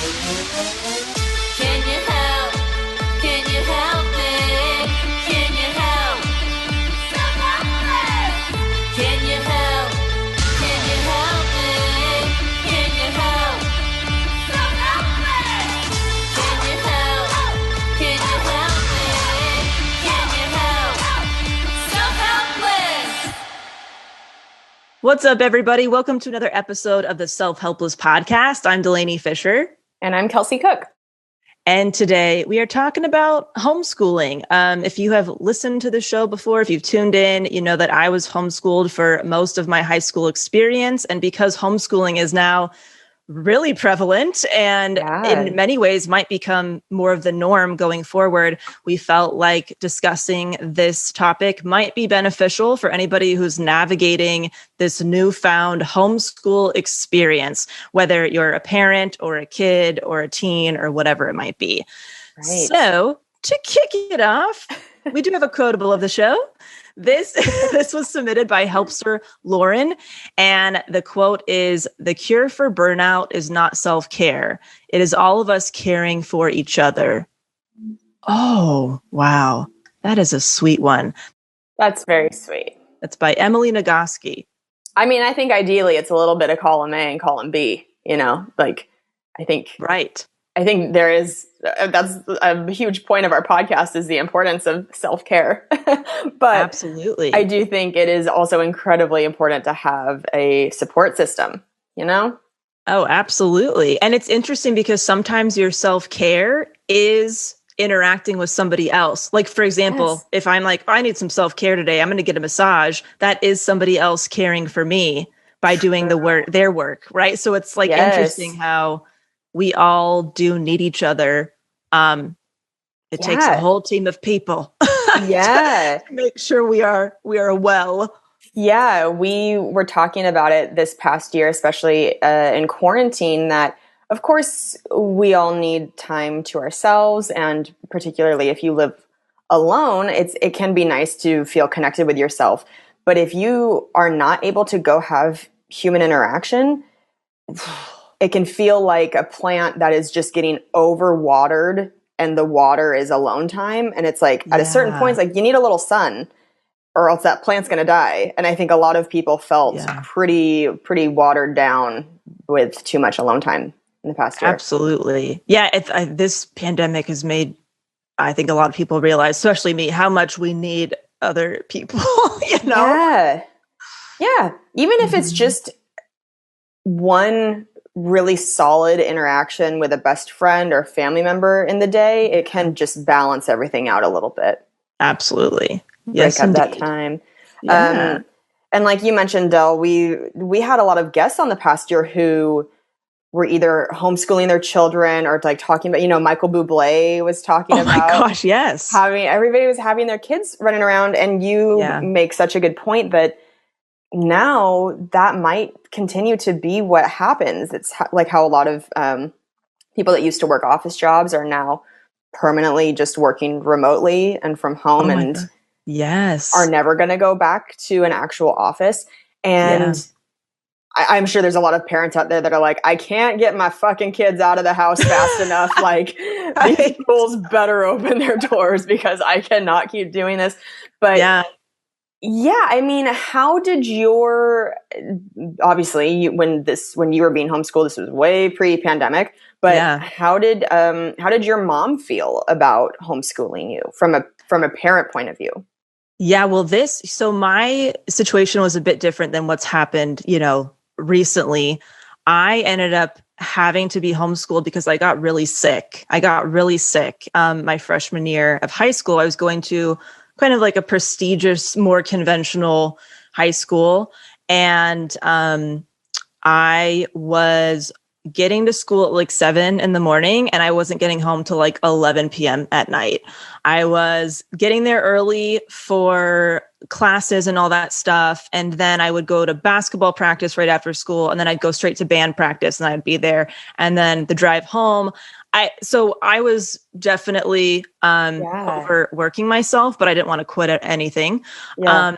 Can you help? Can you help me? Can you help? Self-Helpless! Can you help? Can you help me? Can you help? Self-Helpless! Can you help? Can you help me? Can you help? Self-Helpless! What's up, everybody? Welcome to another episode of the Self-Helpless podcast. I'm Delanie Fisher. And I'm Kelsey Cook. And today we are talking about homeschooling. If you have listened to the show before, if you've tuned in, you know that I was homeschooled for most of my high school experience. And because homeschooling is now really prevalent and in many ways might become more of the norm going forward, we felt like discussing this topic might be beneficial for anybody who's navigating this newfound homeschool experience, whether you're a parent or a kid or a teen or whatever it might be. Right. So to kick it off, we do have a quotable of the show. This was submitted by Helpster Lauren, and the quote is, "The cure for burnout is not self-care. It is all of us caring for each other." Oh, wow. That is a sweet one. That's very sweet. That's by Emily Nagoski. I mean, I think ideally it's a little bit of column A and column B, you know, like I think. Right. I think there is, that's a huge point of our podcast is the importance of self-care. But absolutely, I do think it is also incredibly important to have a support system, you know? Oh, absolutely. And it's interesting because sometimes your self-care is interacting with somebody else. Like, for example, if I'm like, I need some self-care today, I'm going to get a massage. That is somebody else caring for me by doing their work, right? So it's like interesting how we all do need each other. It takes a whole team of people to make sure we are well. Yeah, we were talking about it this past year, especially in quarantine, that of course we all need time to ourselves. And particularly if you live alone, it can be nice to feel connected with yourself. But if you are not able to go have human interaction, it can feel like a plant that is just getting overwatered and the water is alone time. And it's like at a certain point, it's like you need a little sun or else that plant's going to die. And I think a lot of people felt pretty watered down with too much alone time in the past year. Absolutely. Yeah. This pandemic has made, I think, a lot of people realize, especially me, how much we need other people, you know? Yeah. Even if it's just one really solid interaction with a best friend or family member in the day, it can just balance everything out a little bit. Absolutely. Yes, break up that time. Yeah. And like you mentioned, Del, we had a lot of guests on the past year who were either homeschooling their children or like talking about, you know, Michael Bublé was talking about. Oh my gosh, yes. Everybody was having their kids running around, and you make such a good point that now that might continue to be what happens. It's like how a lot of people that used to work office jobs are now permanently just working remotely and from home and are never going to go back to an actual office. And I'm sure there's a lot of parents out there that are like, I can't get my fucking kids out of the house fast enough. Like these schools better open their doors because I cannot keep doing this. But yeah, I mean, how did obviously when you were being homeschooled, this was way pre-pandemic, but how did your mom feel about homeschooling you from a parent point of view? Yeah, well, so my situation was a bit different than what's happened, you know, recently. I ended up having to be homeschooled because I got really sick. My freshman year of high school. I was going to kind of like a prestigious, more conventional high school. And I was getting to school at like 7 a.m, and I wasn't getting home till like 11 p.m. at night. I was getting there early for classes and all that stuff. And then I would go to basketball practice right after school. And then I'd go straight to band practice and I'd be there. And then the drive home, So I was definitely overworking myself, but I didn't want to quit at anything. Yeah.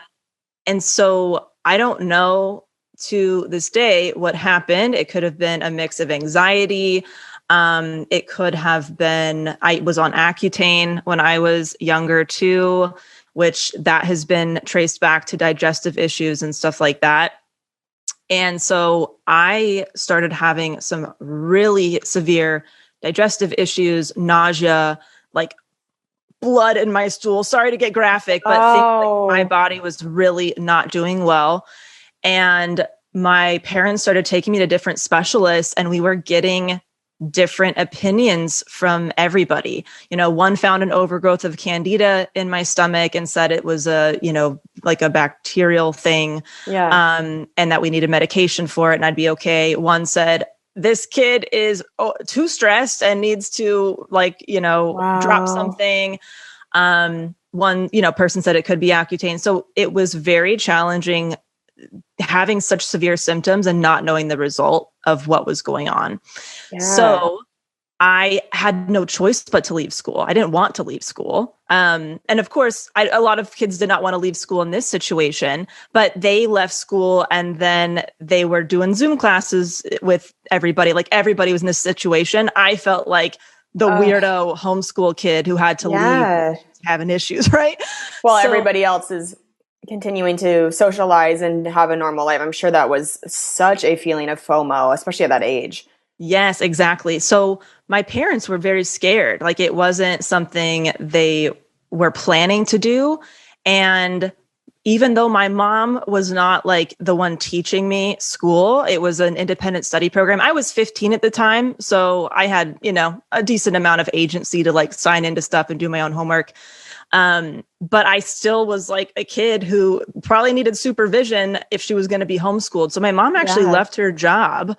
And so I don't know to this day what happened. It could have been a mix of anxiety. It could have been, I was on Accutane when I was younger too, which that has been traced back to digestive issues and stuff like that. And so I started having some really severe digestive issues, nausea, like blood in my stool. Sorry to get graphic, but my body was really not doing well. And my parents started taking me to different specialists, and we were getting different opinions from everybody. One found an overgrowth of candida in my stomach and said it was like a bacterial thing. Yeah. And that we needed medication for it and I'd be okay. One said, this kid is too stressed and needs to drop something. One, person said it could be Accutane. So it was very challenging having such severe symptoms and not knowing the result of what was going on. Yeah. So I had no choice but to leave school. I didn't want to leave school. And of course, a lot of kids did not want to leave school in this situation, but they left school and then they were doing Zoom classes with everybody. Like everybody was in this situation. I felt like the weirdo homeschool kid who had to leave having issues, right? Well, everybody else is continuing to socialize and have a normal life. I'm sure that was such a feeling of FOMO, especially at that age. Yes, exactly. So my parents were very scared. Like it wasn't something they were planning to do. And even though my mom was not like the one teaching me school, it was an independent study program. I was 15 at the time. So I had, a decent amount of agency to like sign into stuff and do my own homework. But I still was like a kid who probably needed supervision if she was going to be homeschooled. So my mom actually left her job,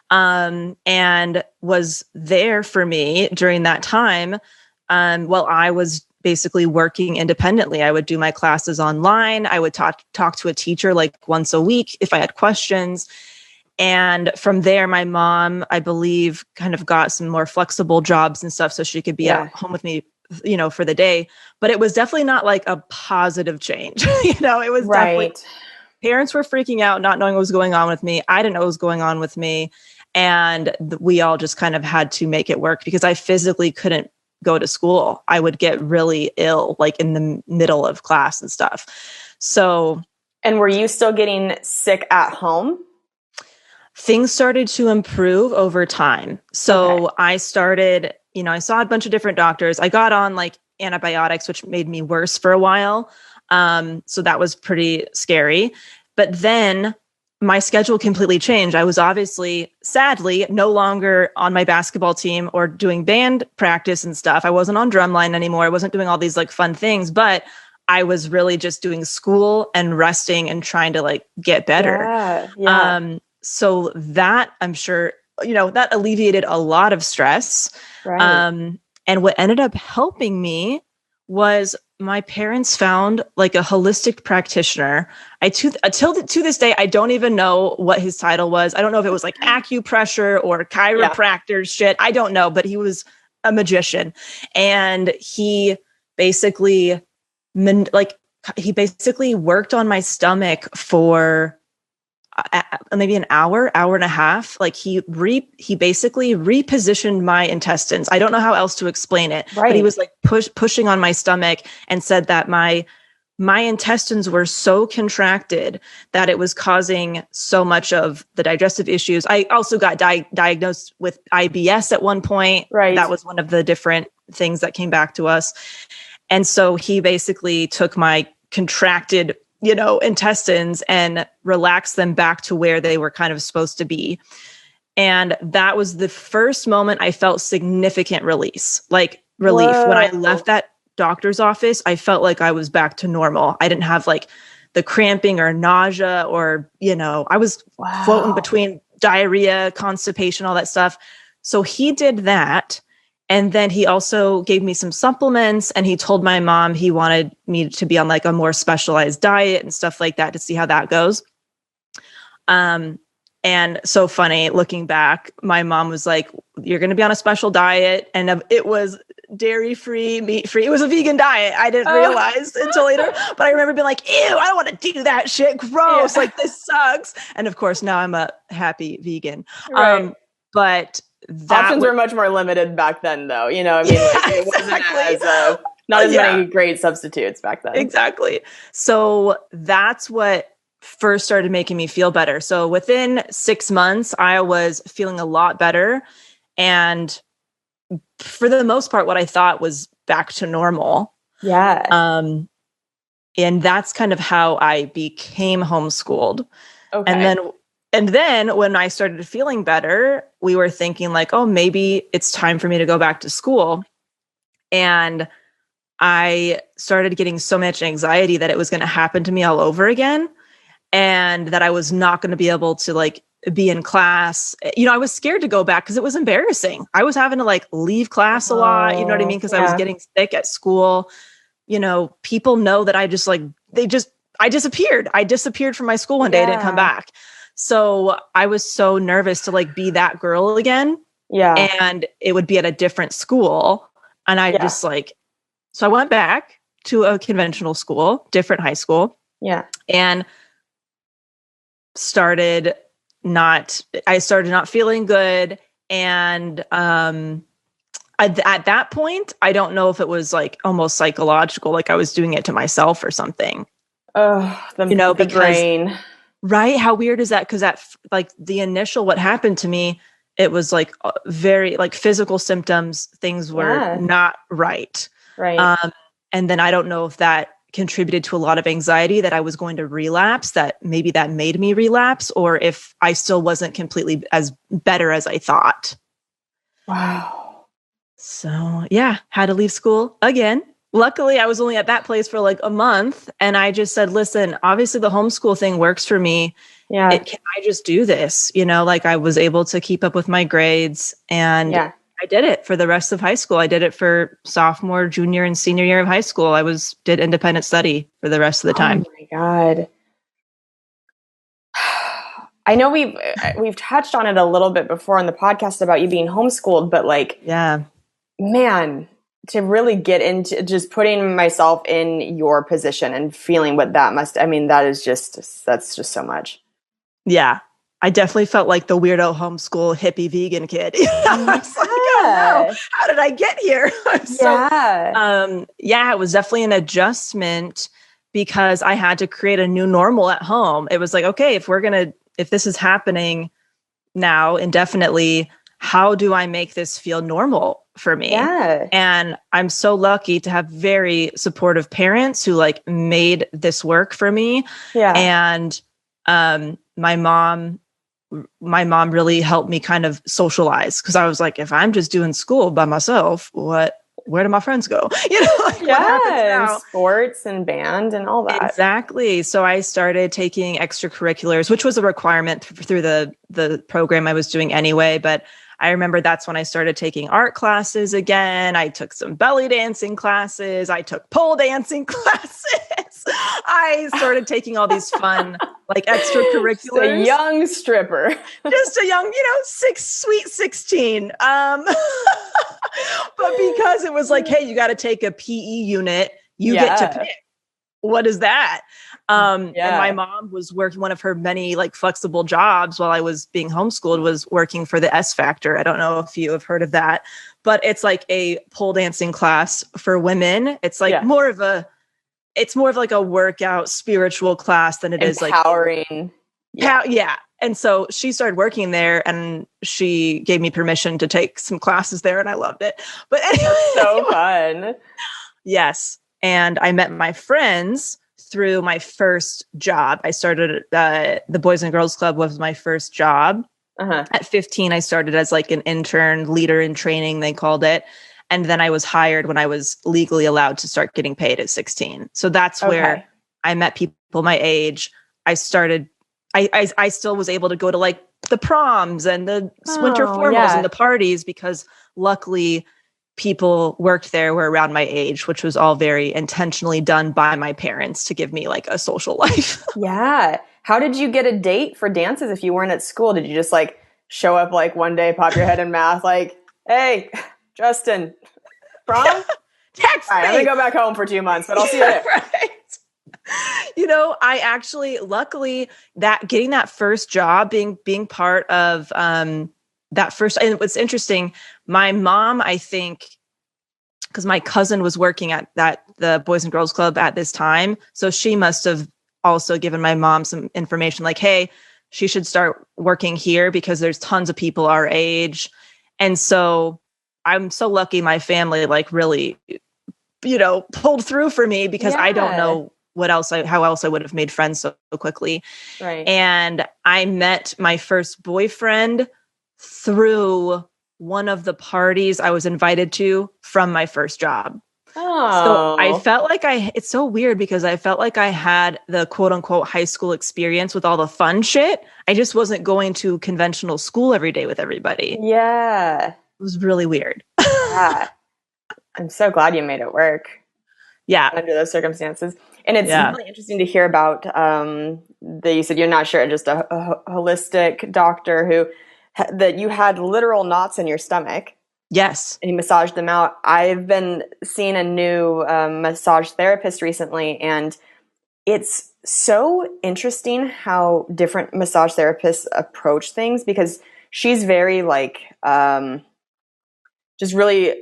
and was there for me during that time. While I was basically working independently. I would do my classes online. I would talk to a teacher like once a week if I had questions. And from there, my mom, I believe, kind of got some more flexible jobs and stuff so she could be at home with me, for the day. But it was definitely not like a positive change. It was definitely, parents were freaking out, not knowing what was going on with me. I didn't know what was going on with me. And we all just kind of had to make it work because I physically couldn't go to school. I would get really ill, like in the middle of class and stuff. So. And were you still getting sick at home? Things started to improve over time. So I started, I saw a bunch of different doctors. I got on like antibiotics, which made me worse for a while. So that was pretty scary. But then my schedule completely changed. I was obviously, sadly, no longer on my basketball team or doing band practice and stuff. I wasn't on drumline anymore. I wasn't doing all these like fun things, but I was really just doing school and resting and trying to like get better. So that, I'm sure, that alleviated a lot of stress. And what ended up helping me was my parents found like a holistic practitioner. To this day, I don't even know what his title was. I don't know if it was like acupressure or chiropractor shit. I don't know, but he was a magician. And he basically, worked on my stomach for maybe an hour and a half. Like he basically repositioned my intestines. I don't know how else to explain it, but he was like pushing on my stomach and said that my intestines were so contracted that it was causing so much of the digestive issues. I also got diagnosed with IBS at one point. That was one of the different things that came back to us. And so he basically took my contracted intestines and relax them back to where they were kind of supposed to be. And that was the first moment I felt significant relief. When I left that doctor's office, I felt like I was back to normal. I didn't have like the cramping or nausea or, I was floating between diarrhea, constipation, all that stuff. So he did that. And then he also gave me some supplements, and he told my mom he wanted me to be on like a more specialized diet and stuff like that to see how that goes. And so funny looking back, my mom was like, you're going to be on a special diet. And it was dairy-free, meat-free. It was a vegan diet. I didn't realize until later, but I remember being like, ew, I don't want to do that shit. Gross. Like this sucks. And of course now I'm a happy vegan. But Options were much more limited back then, though. You know, I mean, like, it wasn't as not as many great substitutes back then. Exactly. So that's what first started making me feel better. So within 6 months, I was feeling a lot better. And for the most part, what I thought was back to normal. Yeah. And that's kind of how I became homeschooled. Okay. And then when I started feeling better, we were thinking like, oh, maybe it's time for me to go back to school. And I started getting so much anxiety that it was going to happen to me all over again. And that I was not going to be able to like be in class. You know, I was scared to go back because it was embarrassing. I was having to like leave class a lot. You know what I mean? Because I was getting sick at school. You know, people know that I disappeared. I disappeared from my school one day. I didn't come back. So I was so nervous to like be that girl again. Yeah. And it would be at a different school. And I just like, so I went back to a conventional school, different high school. Yeah. And started not feeling good. And, at that point, I don't know if it was like almost psychological, like I was doing it to myself or something. The brain. Right. How weird is that? Because like the initial, what happened to me, it was like very like physical symptoms. Things were not right. Right. And then I don't know if that contributed to a lot of anxiety that I was going to relapse, that maybe that made me relapse, or if I still wasn't completely as better as I thought. Wow. So yeah, had to leave school again. Luckily, I was only at that place for like a month. And I just said, listen, obviously the homeschool thing works for me. Yeah. Can I just do this? You know, like I was able to keep up with my grades and I did it for the rest of high school. I did it for sophomore, junior, and senior year of high school. I did independent study for the rest of the time. Oh my God. I know we've touched on it a little bit before on the podcast about you being homeschooled, but like, man, to really get into just putting myself in your position and feeling what that that's just so much. Yeah. I definitely felt like the weirdo homeschool hippie vegan kid. I was like, oh no, how did I get here? It was definitely an adjustment because I had to create a new normal at home. It was like, okay, if this is happening now indefinitely, how do I make this feel normal for me? Yeah. And I'm so lucky to have very supportive parents who like made this work for me. Yeah. And my mom really helped me kind of socialize because I was like, if I'm just doing school by myself, where do my friends go? You know, like what happens now? Sports and band and all that. Exactly. So I started taking extracurriculars, which was a requirement through the program I was doing anyway. But I remember that's when I started taking art classes again. I took some belly dancing classes. I took pole dancing classes. I started taking all these fun, like extracurriculars. Just a young stripper. Just a young, sweet 16. But because it was like, hey, you got to take a PE unit, you get to pick. What is that? And my mom was working one of her many like flexible jobs while I was being homeschooled was working for the S Factor. I don't know if you have heard of that, but it's like a pole dancing class for women. It's like more of like a workout spiritual class than it is like empowering. Yeah. And so she started working there and she gave me permission to take some classes there and I loved it. But anyway, so fun. Yes. And I met my friends through my first job. I started the Boys and Girls Club was my first job. At 15, I started as like an intern, leader in training, they called it. And then I was hired when I was legally allowed to start getting paid at 16. So that's where I met people my age. I started, I still was able to go to like the proms and the winter formals and the parties because luckily people worked there were around my age, which was all very intentionally done by my parents to give me like a social life. Yeah. How did you get a date for dances if you weren't at school? Did you just like show up like one day, pop your head in math, like, hey, Justin, prom? Text me. I'm going to go back home for 2 months, but I'll see you there. Right. I actually, luckily, that getting that first job, being part of that first, and what's interesting, my mom, I think, because my cousin was working at the Boys and Girls Club at this time. So she must have also given my mom some information like, hey, she should start working here because there's tons of people our age. And so I'm so lucky my family like really, pulled through for me because I don't know how else I would have made friends so quickly. Right. And I met my first boyfriend through one of the parties I was invited to from my first job. So I felt like it's so weird because I felt like I had the quote unquote high school experience with all the fun shit. I just wasn't going to conventional school every day with everybody. Yeah. It was really weird. Yeah. I'm so glad you made it work. Yeah. Under those circumstances. And it's really interesting to hear about that you said you're not sure, just a holistic doctor that you had literal knots in your stomach. Yes. And he massaged them out. I've been seeing a new massage therapist recently, and it's so interesting how different massage therapists approach things because she's very just really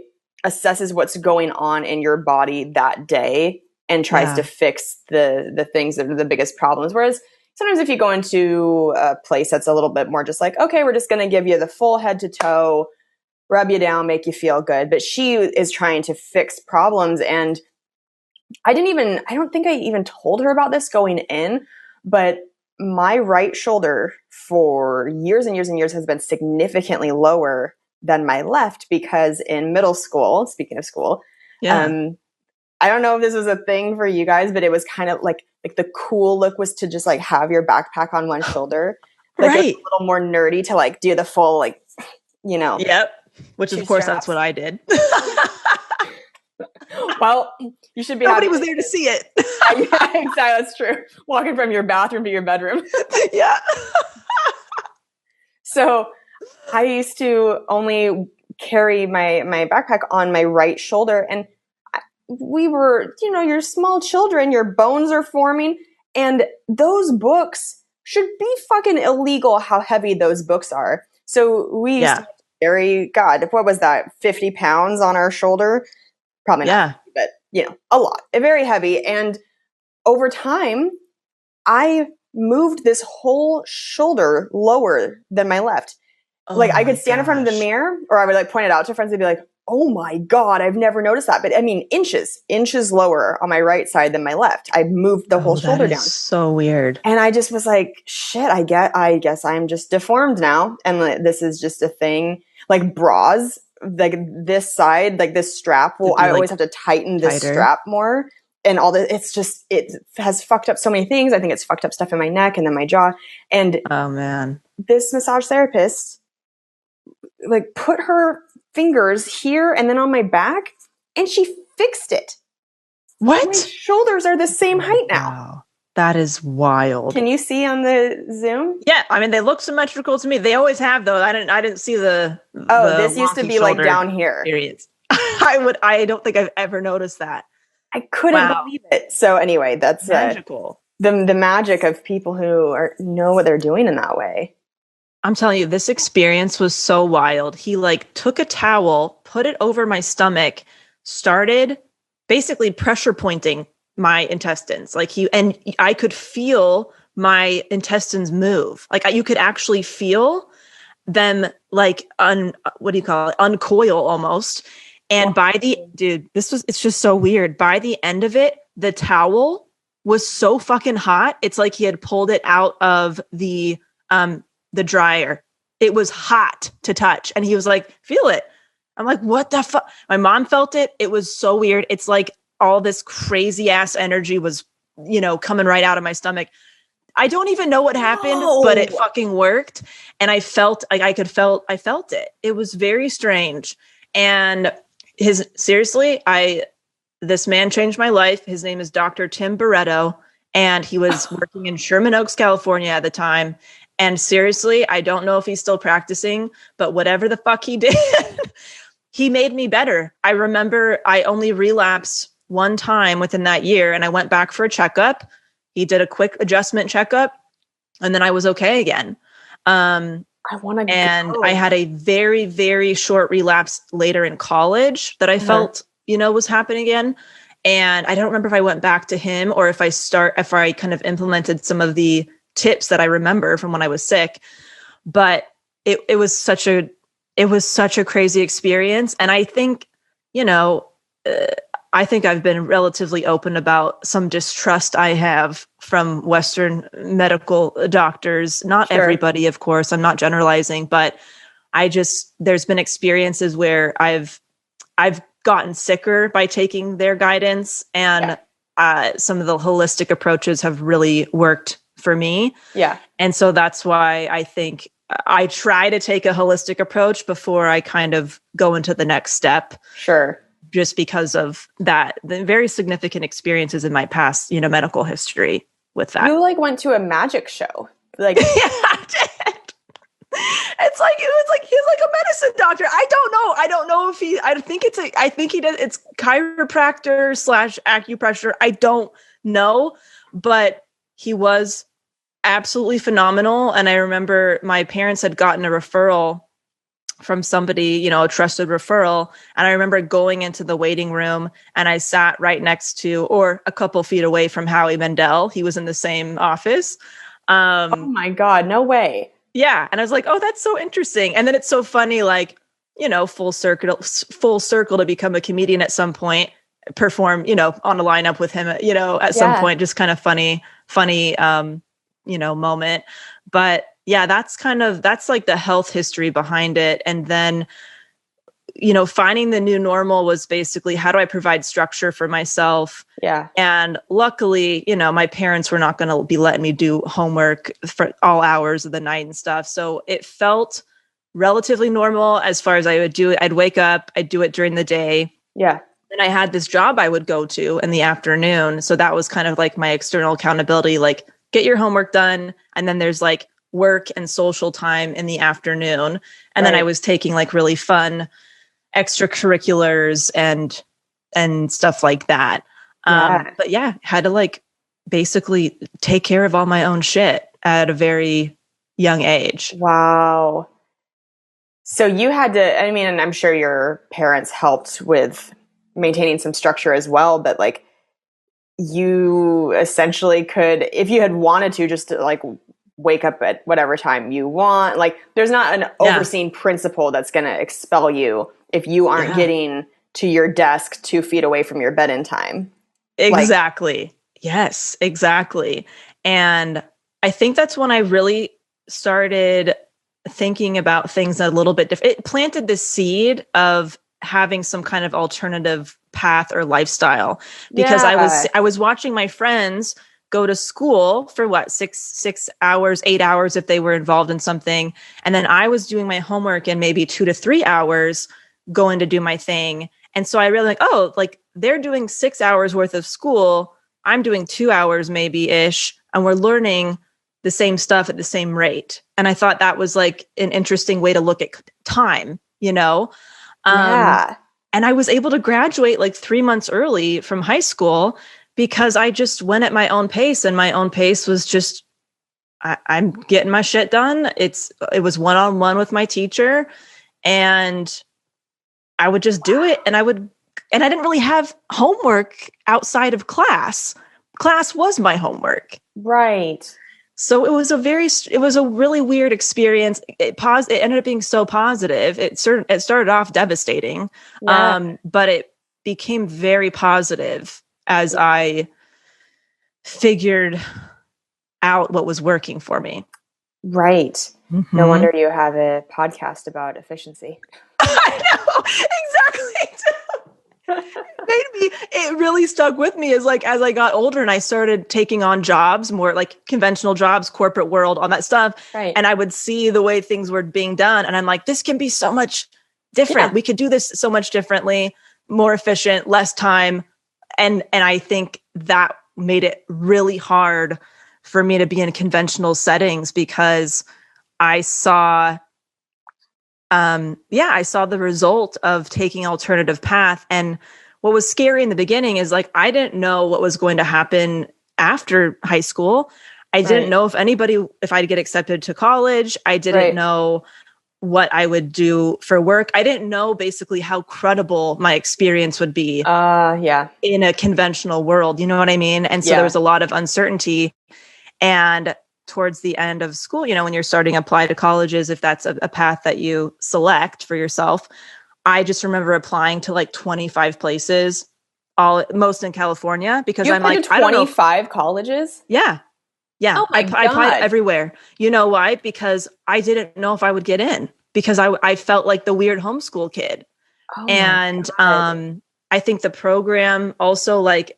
assesses what's going on in your body that day and tries to fix the things that are the biggest problems. Whereas sometimes if you go into a place that's a little bit more just like, okay, we're just going to give you the full head to toe, rub you down, make you feel good. But she is trying to fix problems. And I don't think I even told her about this going in, but my right shoulder for years and years and years has been significantly lower than my left because in middle school, speaking of school, I don't know if this was a thing for you guys, but it was kind of like the cool look was to just like have your backpack on one shoulder. Like it was a little more nerdy to like do the full Yep. Which of course that's what I did. Well, you should be Nobody was there to see it. Yeah, exactly. That's true. Walking from your bathroom to your bedroom. Yeah. So I used to only carry my backpack on my right shoulder, and we were, you're small children, your bones are forming, and those books should be fucking illegal how heavy those books are. So we used to carry, God, what was that, 50 pounds on our shoulder? Probably not, but, a lot. Very heavy. And over time, I moved this whole shoulder lower than my left. I could stand in front of the mirror, or I would point it out to friends and be like, oh my God, I've never noticed that. But I mean, inches lower on my right side than my left. I moved the whole shoulder down. So weird. And I just was like, shit, I guess I'm just deformed now. And this is just a thing. Like bras, like this side, like this strap, I always have to tighten this strap more. And all that, it has fucked up so many things. I think it's fucked up stuff in my neck and then my jaw. And oh man, this massage therapist put her fingers here and then on my back, and she fixed it. What? My shoulders are the same height now. Wow. That is wild. Can you see on the Zoom? Yeah, I mean they look symmetrical to me. They always have though. I didn't see the this used to be down here. Periods. I don't think I've ever noticed that. I couldn't believe it. So anyway, that's magical. The magic of people who know what they're doing in that way. I'm telling you, this experience was so wild. He took a towel, put it over my stomach, started basically pressure pointing my intestines. And I could feel my intestines move. You could actually feel them uncoil almost. And it's just so weird. By the end of it, the towel was so fucking hot. It's like he had pulled it out of the dryer. It was hot to touch. And he was like, feel it. I'm like, what the fuck? My mom felt it. It was so weird. It's like all this crazy ass energy was, coming right out of my stomach. I don't even know what happened, but it fucking worked. And I felt I felt it. It was very strange. And this man changed my life. His name is Dr. Tim Barretto, and he was working in Sherman Oaks, California at the time. And seriously, I don't know if he's still practicing, but whatever the fuck he did, he made me better. I remember I only relapsed one time within that year, and I went back for a checkup. He did a quick adjustment checkup, and then I was okay again. I want to And go. I had a very, very short relapse later in college that I felt, was happening again. And I don't remember if I went back to him or if I kind of implemented some of the tips that I remember from when I was sick. But it was such a crazy experience. And I think, I think I've been relatively open about some distrust I have from Western medical doctors. Not everybody, of course, I'm not generalizing, but there's been experiences where I've gotten sicker by taking their guidance, and some of the holistic approaches have really worked for me. Yeah. And so that's why I think I try to take a holistic approach before I kind of go into the next step. Sure. Just because of the very significant experiences in my past, medical history with that. You went to a magic show. Yeah, I did. It was like he's like a medicine doctor. I don't know if I think he does. It's chiropractor / acupressure. I don't know, but he was absolutely phenomenal. And I remember my parents had gotten a referral from somebody, a trusted referral. And I remember going into the waiting room and I sat right next to, or a couple feet away from Howie Mandel. He was in the same office. Oh my God, no way. Yeah. And I was like, oh, that's so interesting. And then it's so funny, full circle to become a comedian at some point, perform, on a lineup with him, at some point, just kind of funny, moment. But yeah, that's like the health history behind it. And then, finding the new normal was basically, how do I provide structure for myself? Yeah. And luckily, my parents were not going to be letting me do homework for all hours of the night and stuff. So it felt relatively normal as far as I would do it. I'd wake up, I'd do it during the day. Yeah. And I had this job I would go to in the afternoon. So that was kind of like my external accountability, like get your homework done. And then there's like work and social time in the afternoon. And then I was taking like really fun extracurriculars and stuff like that. But yeah, had to like basically take care of all my own shit at a very young age. Wow. So you had to, and I'm sure your parents helped with maintaining some structure as well, but like you essentially could, if you had wanted to, just to like wake up at whatever time you want. Like there's not an overseen principle that's going to expel you if you aren't getting to your desk 2 feet away from your bed in time. Exactly. Yes, exactly. And I think that's when I really started thinking about things a little bit different. It planted the seed of having some kind of alternative path or lifestyle, because I was watching my friends go to school for 6 hours, 8 hours if they were involved in something. And then I was doing my homework in maybe 2 to 3 hours going to do my thing. And so I really they're doing 6 hours worth of school. I'm doing 2 hours maybe ish. And we're learning the same stuff at the same rate. And I thought that was like an interesting way to look at time, And I was able to graduate like 3 months early from high school because I just went at my own pace, and my own pace was just, I'm getting my shit done. It was one-on-one with my teacher, and I would just do it. And I didn't really have homework outside of class. Class was my homework. Right. So it was a really weird experience. It ended up being so positive. It started off devastating, but it became very positive as I figured out what was working for me. Right. Mm-hmm. No wonder you have a podcast about efficiency. I know, exactly. It really stuck with me as I got older and I started taking on jobs, more like conventional jobs, corporate world, all that stuff. Right. And I would see the way things were being done. And I'm like, this can be so much different. Yeah. We could do this so much differently, more efficient, less time. And I think that made it really hard for me to be in conventional settings, because I saw the result of taking alternative path. And what was scary in the beginning is I didn't know what was going to happen after high school. I didn't Right. know if I'd get accepted to college. I didn't Right. know what I would do for work. I didn't know basically how credible my experience would be Yeah. in a conventional world. You know what I mean? And so there was a lot of uncertainty. And towards the end of school, when you're starting to apply to colleges, if that's a path that you select for yourself, I just remember applying to like 25 places, most in California, because You I'm applied like, to I don't know. 25 colleges? Yeah. Yeah. Oh my I applied God. everywhere. You know why? Because I didn't know if I would get in, because I felt like the weird homeschool kid. Oh my And God. I think the program also, like,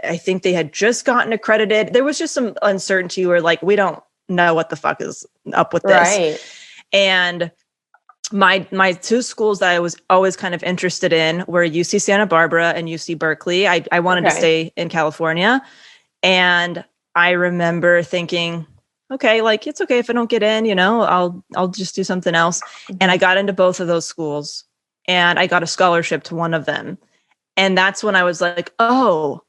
I think they had just gotten accredited. There was just some uncertainty where, like, we don't know what the fuck is up with this. Right. And my two schools that I was always kind of interested in were UC Santa Barbara and UC Berkeley. I wanted to stay in California. And I remember thinking, okay, like, it's okay if I don't get in, I'll just do something else. And I got into both of those schools, and I got a scholarship to one of them. And that's when I was like, oh,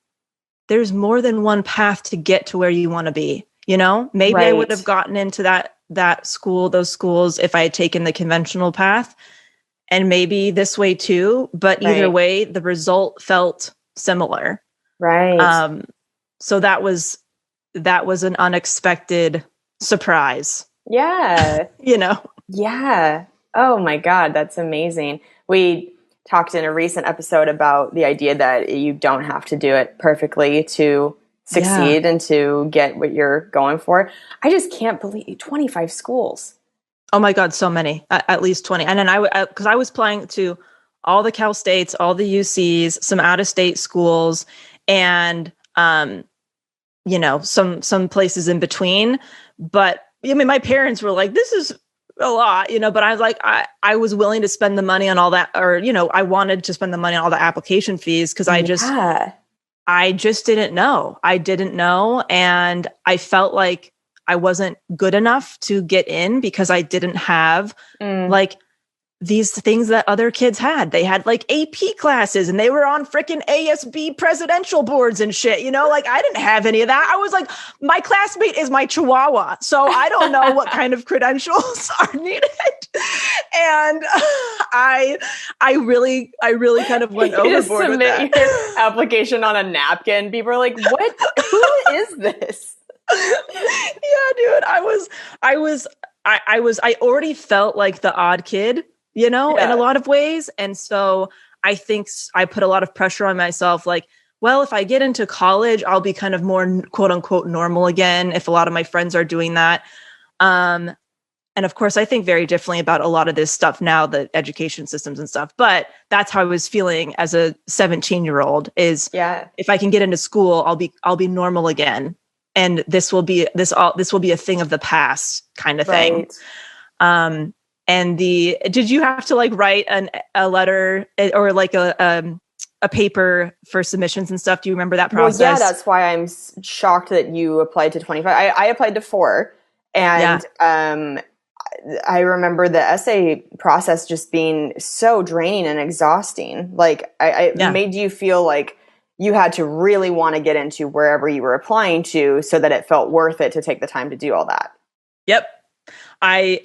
there's more than one path to get to where you want to be. Maybe I would have gotten into those schools, if I had taken the conventional path, and maybe this way too. But either way, the result felt similar. Right. So that was an unexpected surprise. Yeah. Yeah. Oh my God, that's amazing. We talked in a recent episode about the idea that you don't have to do it perfectly to succeed and to get what you're going for. I just can't believe 25 schools. Oh my God, so many, at least 20. And then because I was applying to all the Cal States, all the UCs, some out-of-state schools, and some places in between. But my parents were like, this is a lot, but I was like, I was willing to spend the money on all that, or, I wanted to spend the money on all the application fees, because I just didn't know. I didn't know. And I felt like I wasn't good enough to get in, because I didn't have like these things that other kids had. They had like AP classes, and they were on freaking ASB presidential boards and shit, like I didn't have any of that. I was like, my classmate is my chihuahua, so I don't know what kind of credentials are needed. And I really kind of went overboard with that. Your application on a napkin. People are like, what? Who is this? Yeah, dude. I already felt like the odd kid, in a lot of ways. And so I think I put a lot of pressure on myself. Like, well, if I get into college, I'll be kind of more quote unquote normal again, if a lot of my friends are doing that. And of course, I think very differently about a lot of this stuff now, the education systems and stuff. But that's how I was feeling as a 17-year-old is, if I can get into school, I'll be normal again. And this will be a thing of the past kind of thing. And did you have to like write a letter or like a paper for submissions and stuff? Do you remember that process? Well, yeah, that's why I'm shocked that you applied to 25. I applied to 4, and I remember the essay process just being so draining and exhausting. Like, it made you feel like you had to really want to get into wherever you were applying to, so that it felt worth it to take the time to do all that. Yep. I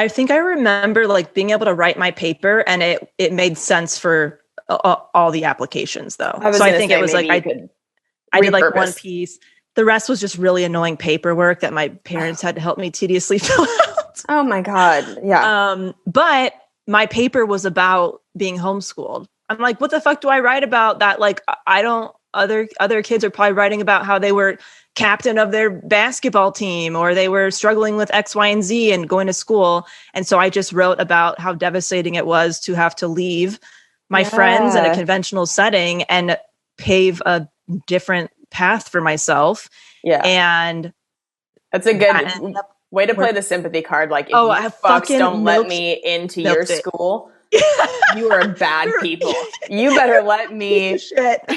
think I remember like being able to write my paper, and it made sense for all the applications though. So I think it was like I did like one piece. The rest was just really annoying paperwork that my parents had to help me tediously fill out. Oh my God. Yeah. But my paper was about being homeschooled. I'm like, what the fuck do I write about that? Like, other kids are probably writing about how they were captain of their basketball team, or they were struggling with X, Y, and Z and going to school. And so I just wrote about how devastating it was to have to leave my friends in a conventional setting and pave a different path for myself. Yeah. And that's a good way to play the sympathy card. Like, if you fucks don't let me into your school, you are bad people. You better let me. Shit.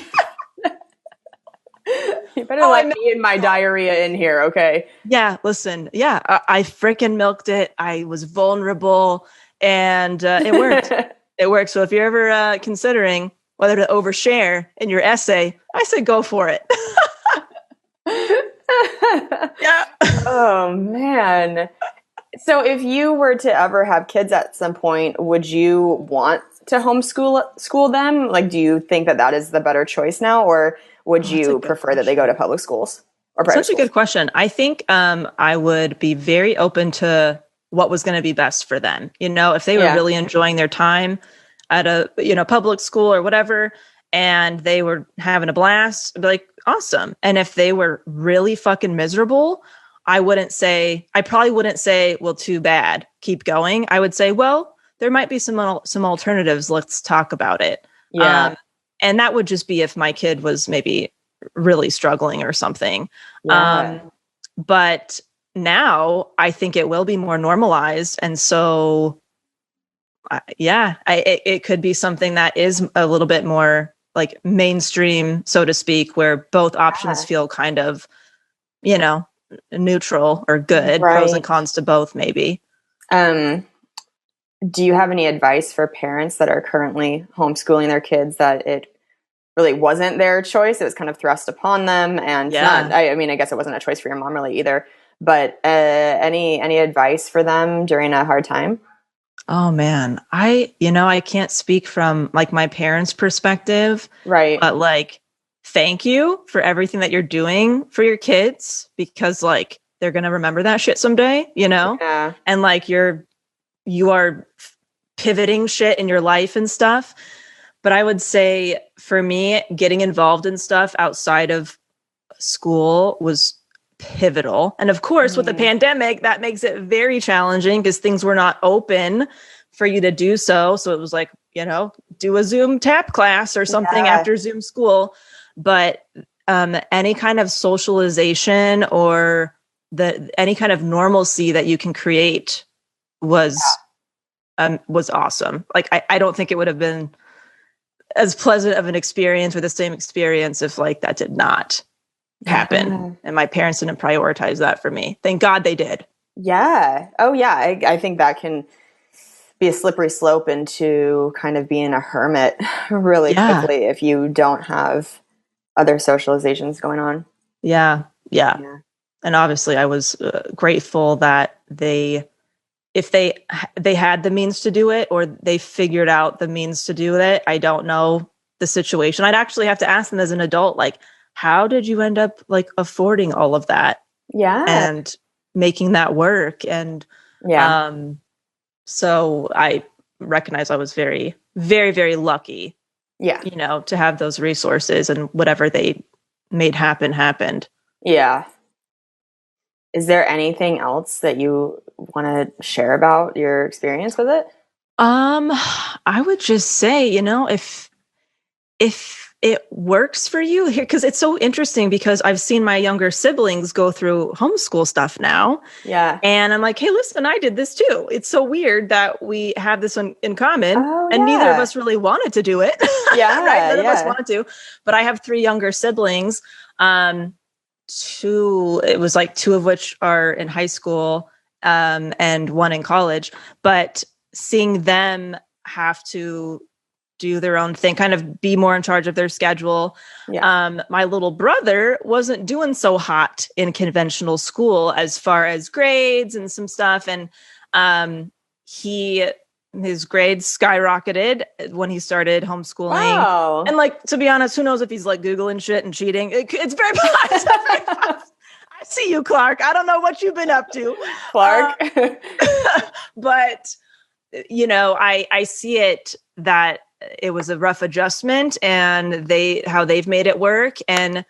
You better let me and my diarrhea in here, okay? Yeah, listen. Yeah, I freaking milked it. I was vulnerable, and it worked. It worked. So if you're ever considering whether to overshare in your essay, I say go for it. Yeah. Oh man. So if you were to ever have kids at some point, would you want to school them? Like, do you think that is the better choice now, or would Oh, that's a you good prefer that they go to public schools or private Such a schools? good question. I think I would be very open to what was going to be best for them. If they were Yeah. really enjoying their time at a public school or whatever, and they were having a blast, I'd be like, awesome. And if they were really fucking miserable, I probably wouldn't say, well, too bad, keep going. I would say, well, there might be some alternatives. Let's talk about it. Yeah. And that would just be if my kid was maybe really struggling or something. Yeah. But now I think it will be more normalized. And so, it could be something that is a little bit more like mainstream, so to speak, where both options feel kind of, neutral or good, pros and Right. cons to both, maybe. Do you have any advice for parents that are currently homeschooling their kids that it really wasn't their choice? It was kind of thrust upon them, and I mean, I guess it wasn't a choice for your mom really either. But any advice for them during a hard time? Oh man, I can't speak from like my parents' perspective, Right. but like, thank you for everything that you're doing for your kids, because like they're going to remember that shit someday, Yeah. and like you are pivoting shit in your life and stuff. But I would say for me, getting involved in stuff outside of school was pivotal. And of course, with the pandemic, that makes it very challenging because things were not open for you to do so. So it was like, do a Zoom tap class or something after Zoom school. But any kind of socialization or any kind of normalcy that you can create was awesome. Like, I don't think it would have been as pleasant of an experience or the same experience if like that did not happen. And my parents didn't prioritize that for me. Thank God they did. Yeah. Oh yeah. I think that can be a slippery slope into kind of being a hermit really quickly if you don't have other socializations going on. Yeah. And obviously I was grateful that if they had the means to do it, or they figured out the means to do it. I don't know the situation. I'd actually have to ask them as an adult, like, how did you end up like affording all of that? Yeah. And making that work. And so I recognize I was very, very, very lucky. Yeah. To have those resources, and whatever they made happened. Yeah. Is there anything else that you want to share about your experience with it? I would just say, if it works for you here, because it's so interesting, because I've seen my younger siblings go through homeschool stuff now. Yeah. And I'm like, hey, listen, I did this too. It's so weird that we have this in common, and neither of us really wanted to do it. Yeah. Right? None of us wanted to, but I have 3 younger siblings. Two of which are in high school, and 1 in college, but seeing them have to do their own thing, kind of be more in charge of their schedule. Yeah. My little brother wasn't doing so hot in conventional school as far as grades and some stuff. And his grades skyrocketed when he started homeschooling. Wow. And like, to be honest, who knows if he's like Googling shit and cheating. It's very possible. I see you, Clark. I don't know what you've been up to, Clark. But, I see it that it was a rough adjustment, and how they've made it work, and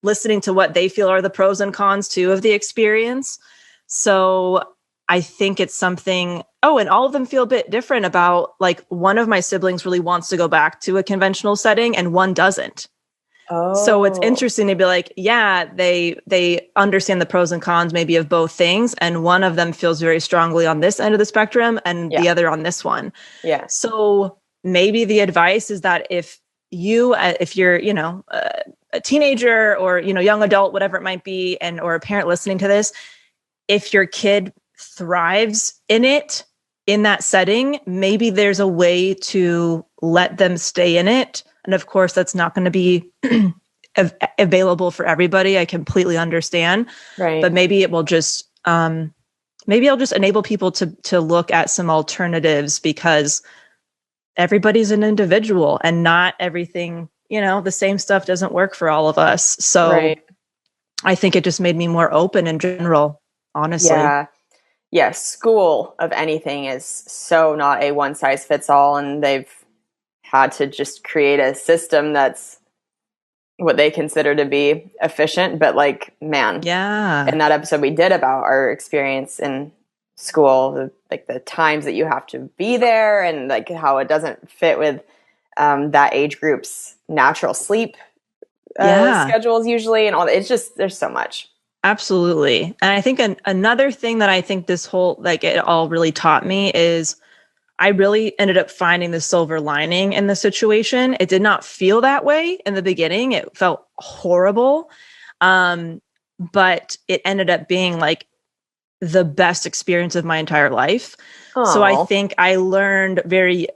listening to what they feel are the pros and cons too of the experience. So I think it's something, and all of them feel a bit different about, like, one of my siblings really wants to go back to a conventional setting and one doesn't. So it's interesting to be like, yeah, they understand the pros and cons maybe of both things. And one of them feels very strongly on this end of the spectrum, and the other on this one. Yeah. So maybe the advice is that if you're, a teenager or, young adult, whatever it might be, or a parent listening to this, if your kid thrives in that setting, maybe there's a way to let them stay in it. And of course, that's not going to be available for everybody. I completely understand. Right. But maybe it will just, maybe I'll just enable people to look at some alternatives, because everybody's an individual and not everything, the same stuff doesn't work for all of us. So Right. I think it just made me more open in general, honestly. Yeah. Yes. School of anything is so not a one size fits all. And they've had to just create a system that's what they consider to be efficient. But like, man, Yeah. in that episode we did about our experience in school, the times that you have to be there and like how it doesn't fit with that age group's natural sleep schedules usually, and all that. It's just, there's so much. Absolutely. And I think another thing that I think this whole, like, it all really taught me is I really ended up finding the silver lining in the situation. It did not feel that way in the beginning. It felt horrible. But it ended up being like the best experience of my entire life. So I think I learned very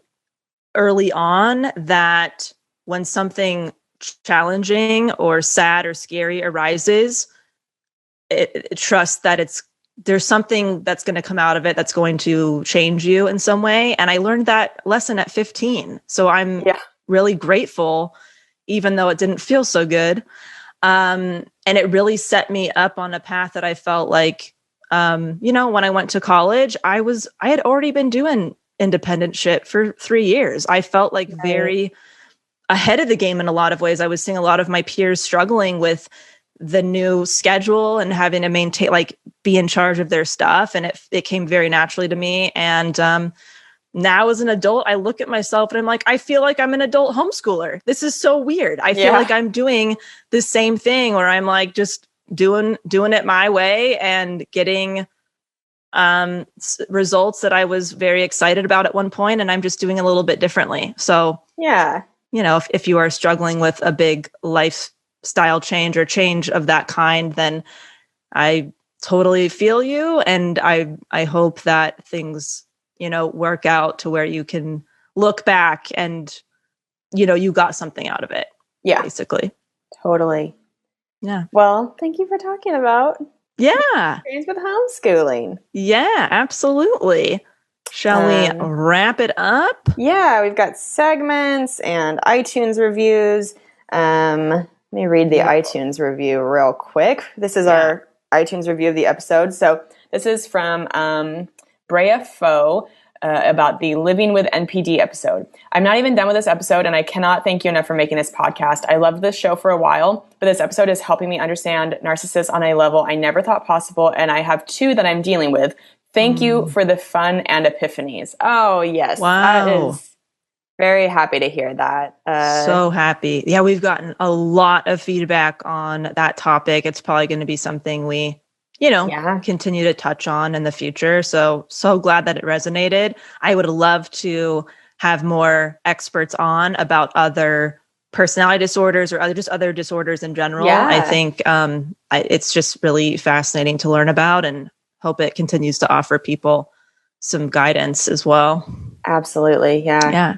early on that when something challenging or sad or scary arises, trust that there's something that's going to come out of it that's going to change you in some way. And I learned that lesson at 15. So I'm really grateful, even though it didn't feel so good. And it really set me up on a path that I felt like, when I went to college, I had already been doing independent shit for 3 years. I felt like very ahead of the game in a lot of ways. I was seeing a lot of my peers struggling with the new schedule and having to maintain, like, be in charge of their stuff. And it came very naturally to me. And now as an adult, I look at myself and I'm like, I feel like I'm an adult homeschooler. This is so weird. I feel like I'm doing the same thing, where I'm like just doing it my way and getting results that I was very excited about at one point, and I'm just doing a little bit differently. So if you are struggling with a big lifestyle change or change of that kind, then I totally feel you. And I hope that things, work out to where you can look back and, you got something out of it. Yeah. Basically. Totally. Yeah. Well, thank you for talking about experience with homeschooling. Yeah, absolutely. Shall we wrap it up? Yeah, we've got segments and iTunes reviews. Let me read the iTunes review real quick. This is our iTunes review of the episode. So this is from Brea Foe about the Living with NPD episode. I'm not even done with this episode, and I cannot thank you enough for making this podcast. I loved this show for a while, but this episode is helping me understand narcissists on a level I never thought possible, and I have 2 that I'm dealing with. Thank you for the fun and epiphanies. Oh, yes. Wow. That is very happy to hear that. So happy. Yeah, we've gotten a lot of feedback on that topic. It's probably going to be something we, continue to touch on in the future. So glad that it resonated. I would love to have more experts on about other personality disorders or other disorders in general. Yeah. I think it's just really fascinating to learn about, and hope it continues to offer people some guidance as well. Absolutely. Yeah. Yeah.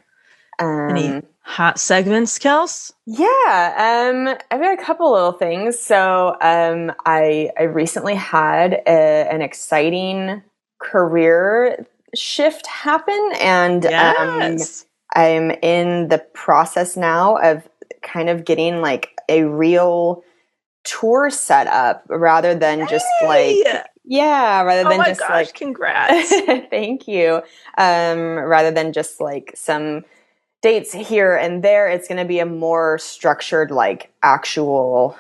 Any hot segments, Kels? Yeah. I've got a couple little things. So I recently had an exciting career shift happen, and I'm in the process now of kind of getting like a real tour set up rather than just congrats. Thank you. Rather than just like some dates here and there, it's going to be a more structured, like, actual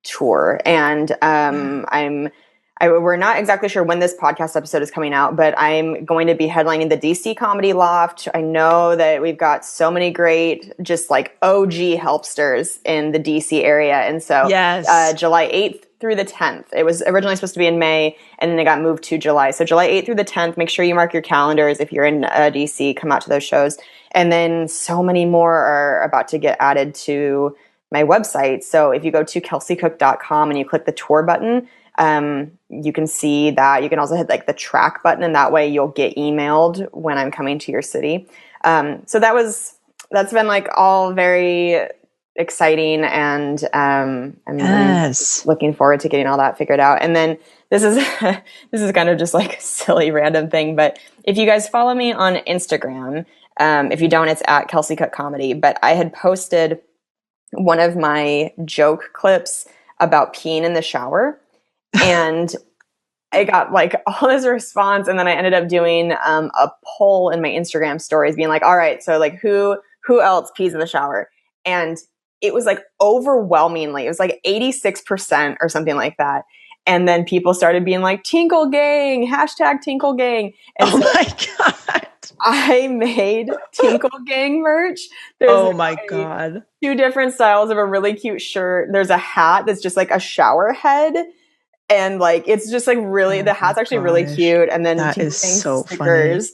tour. And we're not exactly sure when this podcast episode is coming out, but I'm going to be headlining the DC Comedy Loft. I know that we've got so many great, just like OG helpsters in the DC area. And so July 8th through the 10th. It was originally supposed to be in May, and then it got moved to July. So July 8th through the 10th, make sure you mark your calendars. If you're in DC, come out to those shows. And then so many more are about to get added to my website. So if you go to kelseycook.com and you click the tour button, you can see that. You can also hit like the track button, and that way you'll get emailed when I'm coming to your city. So that's been like all very exciting, and I'm Yes. looking forward to getting all that figured out. And then this is this is kind of just like a silly random thing, but if you guys follow me on Instagram, if you don't, it's at Kelsey Cook Comedy. But I had posted one of my joke clips about peeing in the shower, and I got like all this response, and then I ended up doing a poll in my Instagram stories, being like, "All right, so like who else pees in the shower?" And it was like overwhelmingly, it was like 86% or something like that. And then people started being like, "Tinkle Gang, hashtag Tinkle Gang." And Oh so my God. I made Tinkle Gang merch. There's Oh my God. 2 different styles of a really cute shirt. There's a hat that's just like a shower head. And like, it's just like really, Oh the hat's my actually really gosh. cute. And then That Tinkle is Gang so stickers.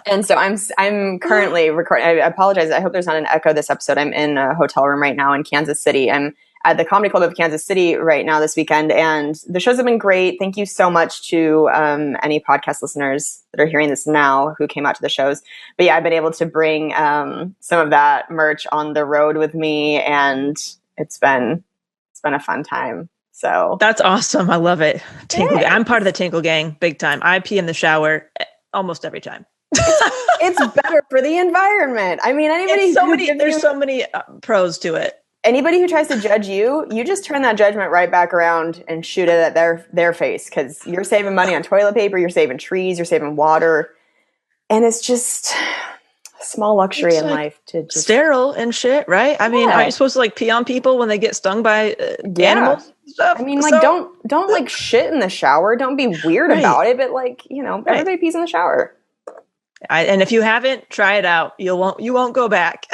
And so I'm currently recording. I apologize. I hope there's not an echo this episode. I'm in a hotel room right now in Kansas City. I'm at the Comedy Club of Kansas City right now this weekend, and the shows have been great. Thank you so much to any podcast listeners that are hearing this now who came out to the shows. But yeah, I've been able to bring some of that merch on the road with me, and it's been a fun time. So That's awesome. I love it. Tinkle Gang. I'm part of the Tinkle Gang big time. I pee in the shower almost every time. it's better for the environment. I mean, There's so many pros to it. Anybody who tries to judge you, you just turn that judgment right back around and shoot it at their face, because you're saving money on toilet paper, you're saving trees, you're saving water, and it's just a small luxury in life to just sterile and shit, right? I mean, aren't you supposed to like pee on people when they get stung by animals and stuff? I mean, like don't like shit in the shower. Don't be weird about it, but like, everybody pees in the shower. And if you haven't, try it out. You won't go back.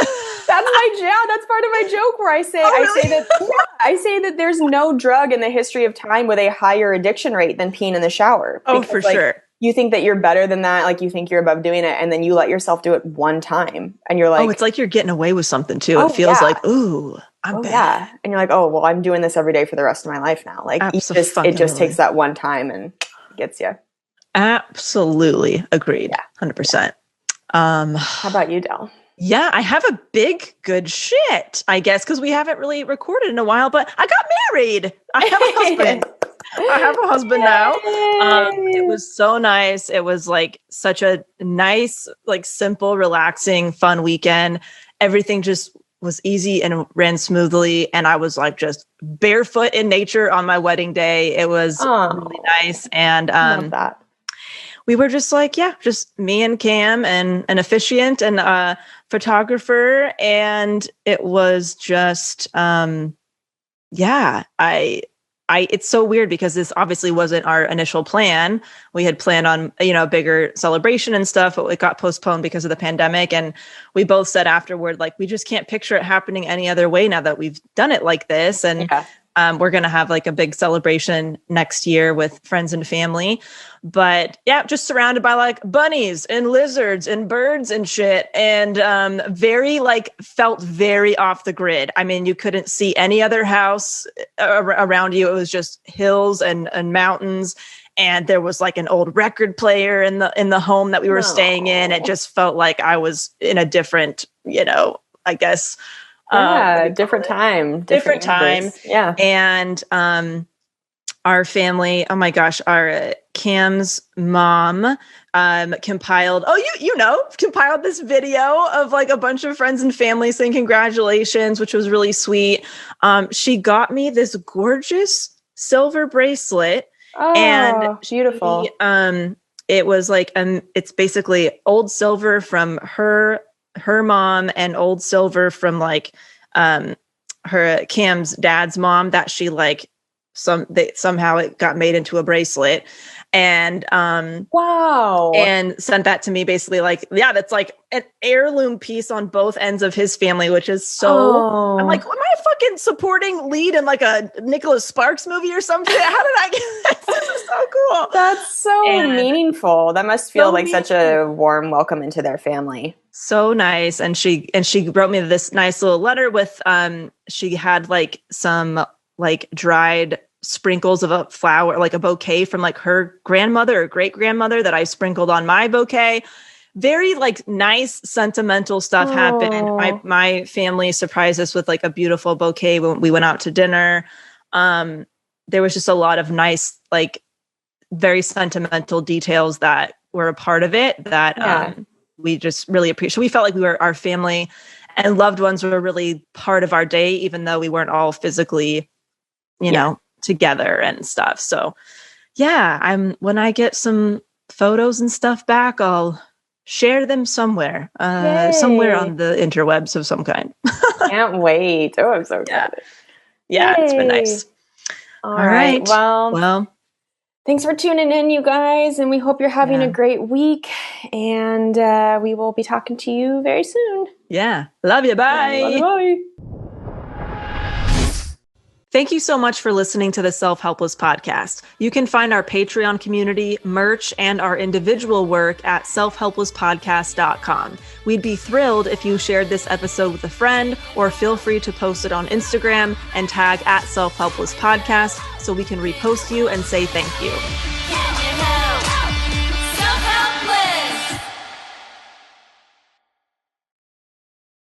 That's part of my joke where I say I say that there's no drug in the history of time with a higher addiction rate than peeing in the shower. Oh, for sure. You think that you're better than that, like you think you're above doing it, and then you let yourself do it one time, and you're like, oh, it's like you're getting away with something too. It feels like, ooh, I'm bad. Yeah, and you're like, oh, well, I'm doing this every day for the rest of my life now. Like, it just takes that one time and gets you. Absolutely agreed. 100%. How about you, Del? Yeah, I have a big good shit, I guess, because we haven't really recorded in a while, but I got married. I have a husband. I have a husband now. It was so nice. It was like such a nice, like simple, relaxing, fun weekend. Everything just was easy and ran smoothly. And I was like just barefoot in nature on my wedding day. It was really nice. And love that. We were just like, just me and Cam and an officiant and a photographer. And it was just, it's so weird because this obviously wasn't our initial plan. We had planned on, a bigger celebration and stuff, but it got postponed because of the pandemic. And we both said afterward, like, we just can't picture it happening any other way now that we've done it like this. And we're going to have like a big celebration next year with friends and family. But just surrounded by like bunnies and lizards and birds and shit. And felt very off the grid. I mean, you couldn't see any other house around you. It was just hills and mountains. And there was like an old record player in the home that we were staying in. It just felt like I was in a different, I guess, different time. Different time. Yeah. And our family, oh my gosh, our Cam's mom compiled this video of like a bunch of friends and family saying congratulations, which was really sweet. She got me this gorgeous silver bracelet. Oh, and beautiful. It was like, it's basically old silver from her mom and old silver from like her Cam's dad's mom that she like somehow it got made into a bracelet and wow, and sent that to me basically like that's like an heirloom piece on both ends of his family, which is so I'm like, am I a fucking supporting lead in like a Nicholas Sparks movie or something? How did I get this? Is so cool. That's so meaningful. That must feel like such a warm welcome into their family. So nice. And she wrote me this nice little letter with she had like some like dried sprinkles of a flower, like a bouquet from like her grandmother or great grandmother that I sprinkled on my bouquet. very like nice sentimental stuff happened. My family surprised us with like a beautiful bouquet when we went out to dinner. There was just a lot of nice, like very sentimental details that were a part of it that we just really appreciate. We felt like our family and loved ones were really part of our day, even though we weren't all physically, you know, together and stuff. So when I get some photos and stuff back, I'll share them somewhere on the interwebs of some kind. Can't wait. Oh, I'm so excited. Yeah, it's been nice. All right. Well, thanks for tuning in, you guys, and we hope you're having a great week, and we will be talking to you very soon. Yeah. Love you. Bye. Bye. Thank you so much for listening to the Self-Helpless podcast. You can find our Patreon community, merch, and our individual work at selfhelplesspodcast.com. We'd be thrilled if you shared this episode with a friend, or feel free to post it on Instagram and tag at Self-Helpless Podcast so we can repost you and say thank you.